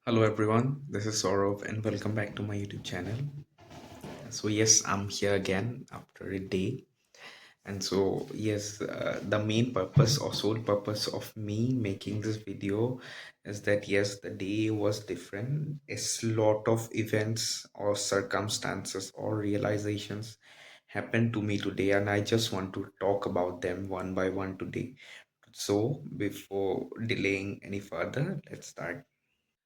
Hello everyone, this is Saurav and welcome back to my YouTube channel. So yes, I'm here again after a day. And so yes, the main purpose or sole purpose of me making this video is that yes, the day was different. A lot of events or circumstances or realizations happened to me today and I just want to talk about them one by one today. So before delaying any further, let's start.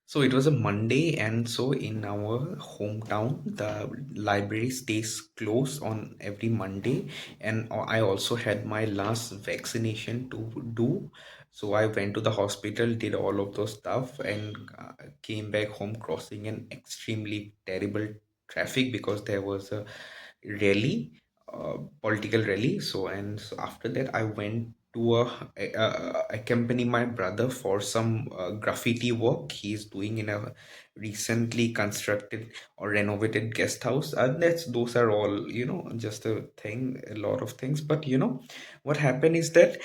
So it was a Monday, and so in our hometown, the library stays closed on every Monday. And I also had my last vaccination to do. So I went to the hospital, did all of those stuff, and came back home crossing an extremely terrible traffic because there was a rally, political rally. So after that, I went to accompany my brother for some graffiti work he's doing in a recently constructed or renovated guest house. And those are all, just a thing, a lot of things. But what happened is that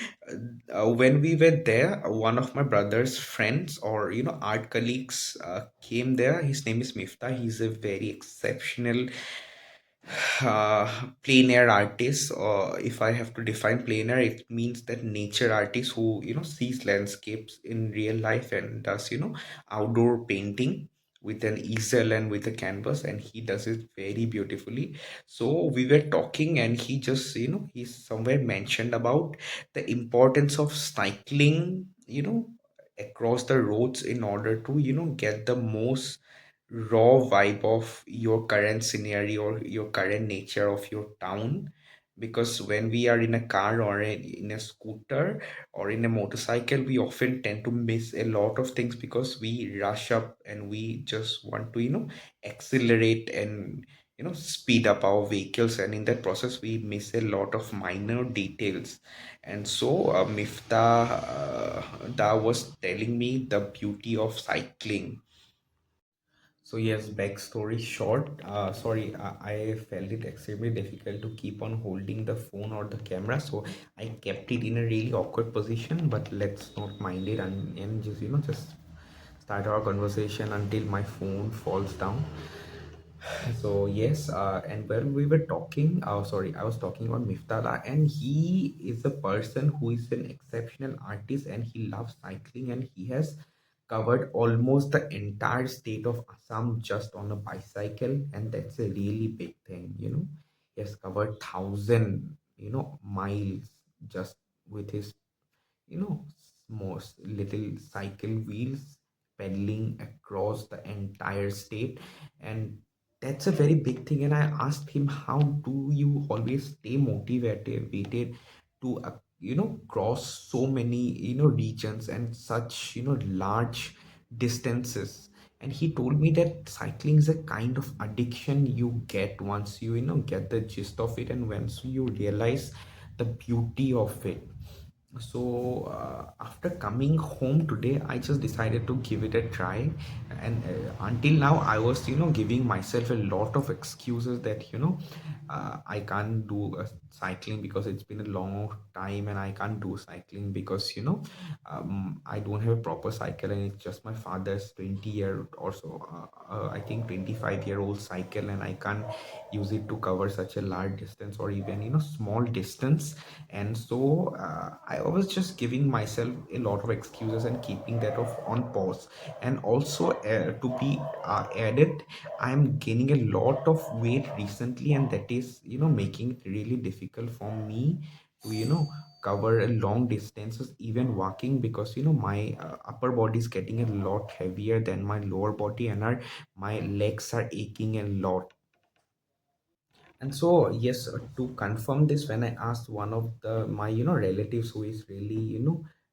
when we were there, one of my brother's friends or art colleagues came there. His name is Mifta. He's a very exceptional uh, plein air artist, or if I have to define plein air, it means that nature artist who sees landscapes in real life and does outdoor painting with an easel and with a canvas, and he does it very beautifully. So we were talking and he just he somewhere mentioned about the importance of cycling across the roads in order to get the most raw vibe of your current scenario or your current nature of your town. Because when we are in a car or in a scooter or in a motorcycle, we often tend to miss a lot of things because we rush up and we just want to accelerate and speed up our vehicles, and in that process we miss a lot of minor details. And so Mifta da was telling me the beauty of cycling. So yes, backstory short. Sorry, I felt it extremely difficult to keep on holding the phone or the camera, so I kept it in a really awkward position. But let's not mind it and just just start our conversation until my phone falls down. So yes, and when we were talking, sorry, I was talking about Miftala, and he is a person who is an exceptional artist, and he loves cycling, and he has covered almost the entire state of Assam just on a bicycle, and that's a really big thing. He has covered thousand, miles just with his most little cycle wheels pedaling across the entire state. And that's a very big thing, and I asked him, how do you always stay motivated to cross so many regions and such large distances. And he told me that cycling is a kind of addiction you get once you get the gist of it, and once you realize the beauty of it. So after coming home today, I just decided to give it a try. And until now, I was giving myself a lot of excuses that I can't do cycling because it's been a long time, and I can't do cycling because I don't have a proper cycle, and it's just my father's 20-year or so, I think 25-year-old cycle, and I can't use it to cover such a large distance or even small distance. And so I was just giving myself a lot of excuses and keeping that off on pause. And also to be added, I'm gaining a lot of weight recently, and that is making it really difficult for me to cover a long distances even walking, because my upper body is getting a lot heavier than my lower body, and my legs are aching a lot. And so, yes, to confirm this, when I asked one of the my relatives who is really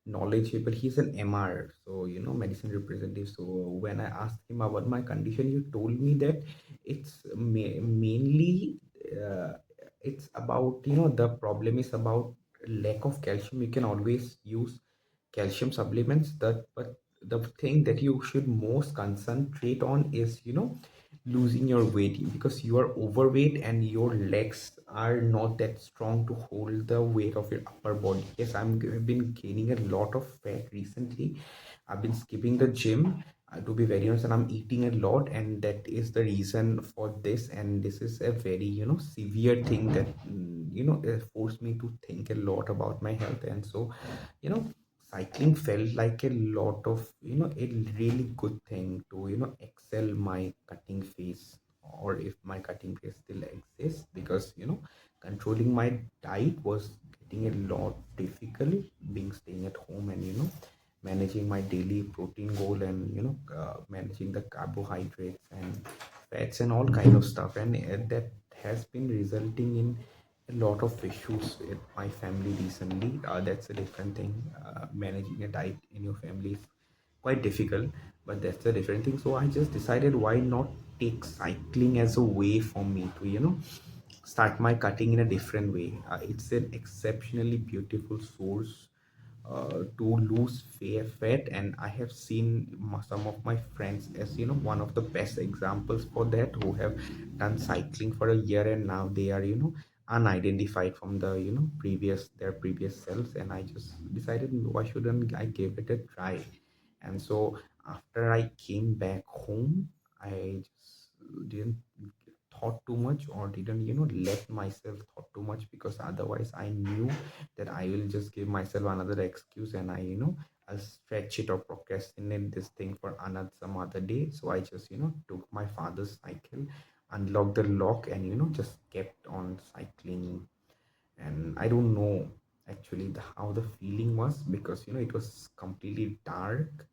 knowledgeable, he's an MR, so medicine representative. So when I asked him about my condition, he told me that it's mainly it's about the problem is about lack of calcium. You can always use calcium supplements, that but the thing that you should most concentrate on is losing your weight, because you are overweight and your legs are not that strong to hold the weight of your upper body. Yes, I've been gaining a lot of fat recently. I've been skipping the gym. to be very honest, and I'm eating a lot, and that is the reason for this. And this is a very, severe thing that, forced me to think a lot about my health. And so, you know, cycling felt like a lot of, a really good thing to, excel my cutting phase, or if my cutting phase still exists, because, controlling my diet was getting a lot difficult, being staying at home, and, managing my daily protein goal, and managing the carbohydrates and fats and all kind of stuff. And that has been resulting in a lot of issues with my family recently. That's a different thing. Managing a diet in your family is quite difficult, but that's a different thing. So I just decided, why not take cycling as a way for me to, start my cutting in a different way. It's an exceptionally beautiful source to lose fat, and I have seen some of my friends as, one of the best examples for that, who have done cycling for a year, and now they are, unidentified from the, previous selves. And I just decided, why shouldn't I give it a try? And so after I came back home, I just didn't thought too much, or didn't, let myself thought too much, because otherwise I knew that I will just give myself another excuse, and I'll stretch it or procrastinate this thing for another some other day. So I just, took my father's cycle, unlocked the lock, and, just kept on cycling. And I don't know actually how the feeling was, because, it was completely dark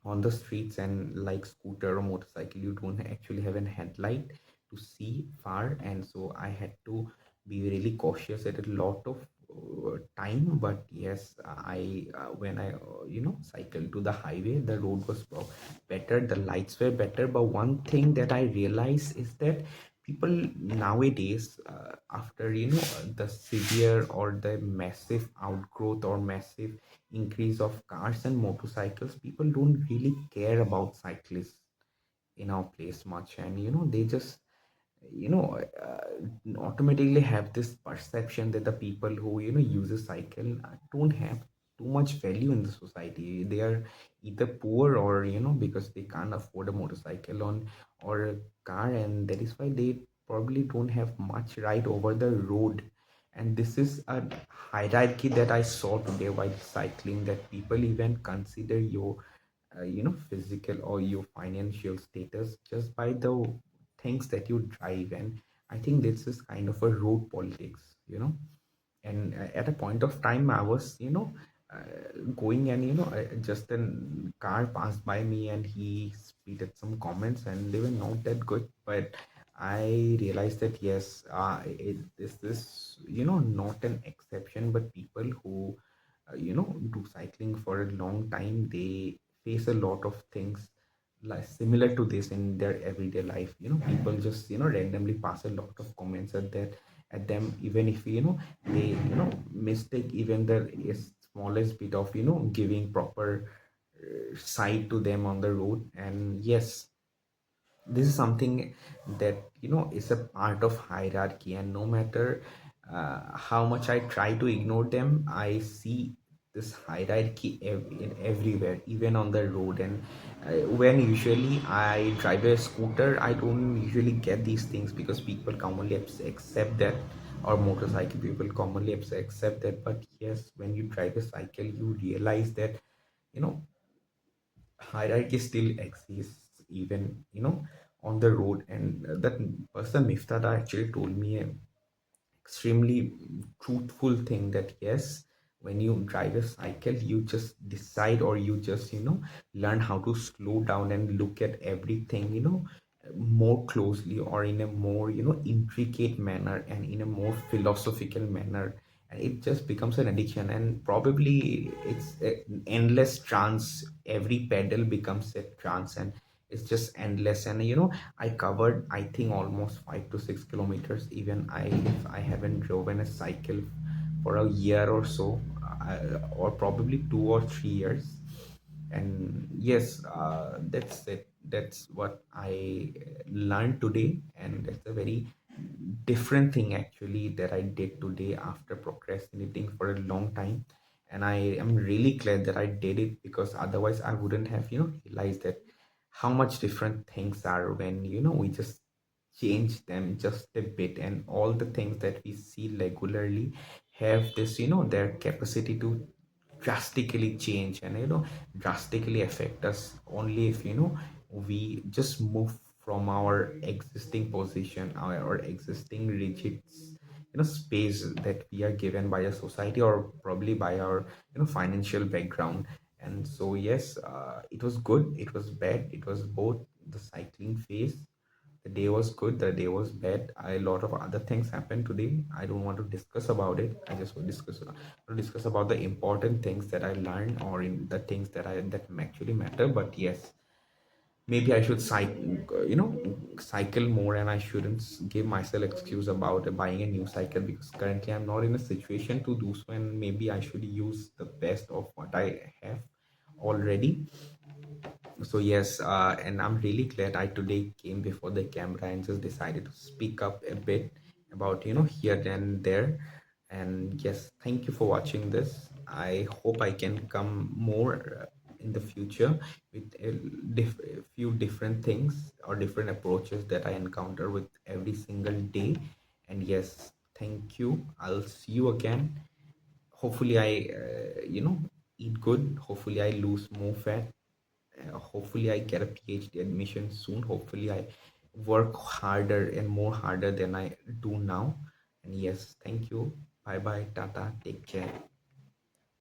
on the streets, and like scooter or motorcycle, you don't actually have a headlight to see far. And so I had to be really cautious at a lot of time. But yes, I when I cycled to the highway, the road was better, the lights were better. But one thing that I realized is that people nowadays, after, the severe or the massive outgrowth or massive increase of cars and motorcycles, people don't really care about cyclists in our place much. And, they just, automatically have this perception that the people who, use a cycle don't have too much value in the society. They are either poor, or, because they can't afford a motorcycle on or a car, and that is why they probably don't have much right over the road. And this is a hierarchy that I saw today while cycling, that people even consider your, physical or your financial status just by the things that you drive. And I think this is kind of a road politics. And at a point of time, I was, going, and, just a car passed by me, and he spitted some comments, and they were not that good. But I realized that, yes, this not an exception, but people who, do cycling for a long time, they face a lot of things like similar to this in their everyday life. People just, randomly pass a lot of comments at them, even if, they, mistake even the smallest bit of, giving proper side to them on the road. And yes, this is something that, is a part of hierarchy. And no matter how much I try to ignore them, I see this hierarchy in everywhere, even on the road. And when usually I drive a scooter, I don't usually get these things, because people commonly accept that, or motorcycle people commonly accept that. But yes, when you drive a cycle, you realize that, you know hierarchy still exists, even, on the road. And that person Miftada actually told me a extremely truthful thing, that yes, when you drive a cycle, you just decide, or you just, learn how to slow down and look at everything, more closely, or in a more, intricate manner, and in a more philosophical manner. And it just becomes an addiction, and probably it's an endless trance. Every pedal becomes a trance, and it's just endless. And, I covered, I think, almost 5 to 6 kilometers. Even if I haven't driven a cycle for a year or so, or probably 2 or 3 years. And yes, that's it. That's what I learned today, and that's a very different thing actually that I did today after procrastinating for a long time. and I am really glad that I did it, because otherwise I wouldn't have realized that how much different things are when we just change them just a bit, and all the things that we see regularly have this their capacity to drastically change and drastically affect us, only if we just move from our existing position, our existing rigid space that we are given by a society, or probably by our financial background. And so yes, it was good, it was bad, it was both. The cycling phase, the day was good, the day was bad. A lot of other things happened today. I don't want to discuss about it. I just want to discuss about the important things that I learned, or in the things that actually matter. But yes, maybe I should cycle more, and I shouldn't give myself excuse about buying a new cycle, because currently I'm not in a situation to do so, and maybe I should use the best of what I have already. So yes, and I'm really glad I today came before the camera and just decided to speak up a bit about here and there. And yes, thank you for watching this. I hope I can come more in the future with a few different things or different approaches that I encounter with every single day. And yes, thank you. I'll see you again. Hopefully I eat good. Hopefully I lose more fat. Hopefully I get a PhD admission soon. Hopefully I work harder and more harder than I do now. And yes, thank you. Bye bye. Tata. Take care.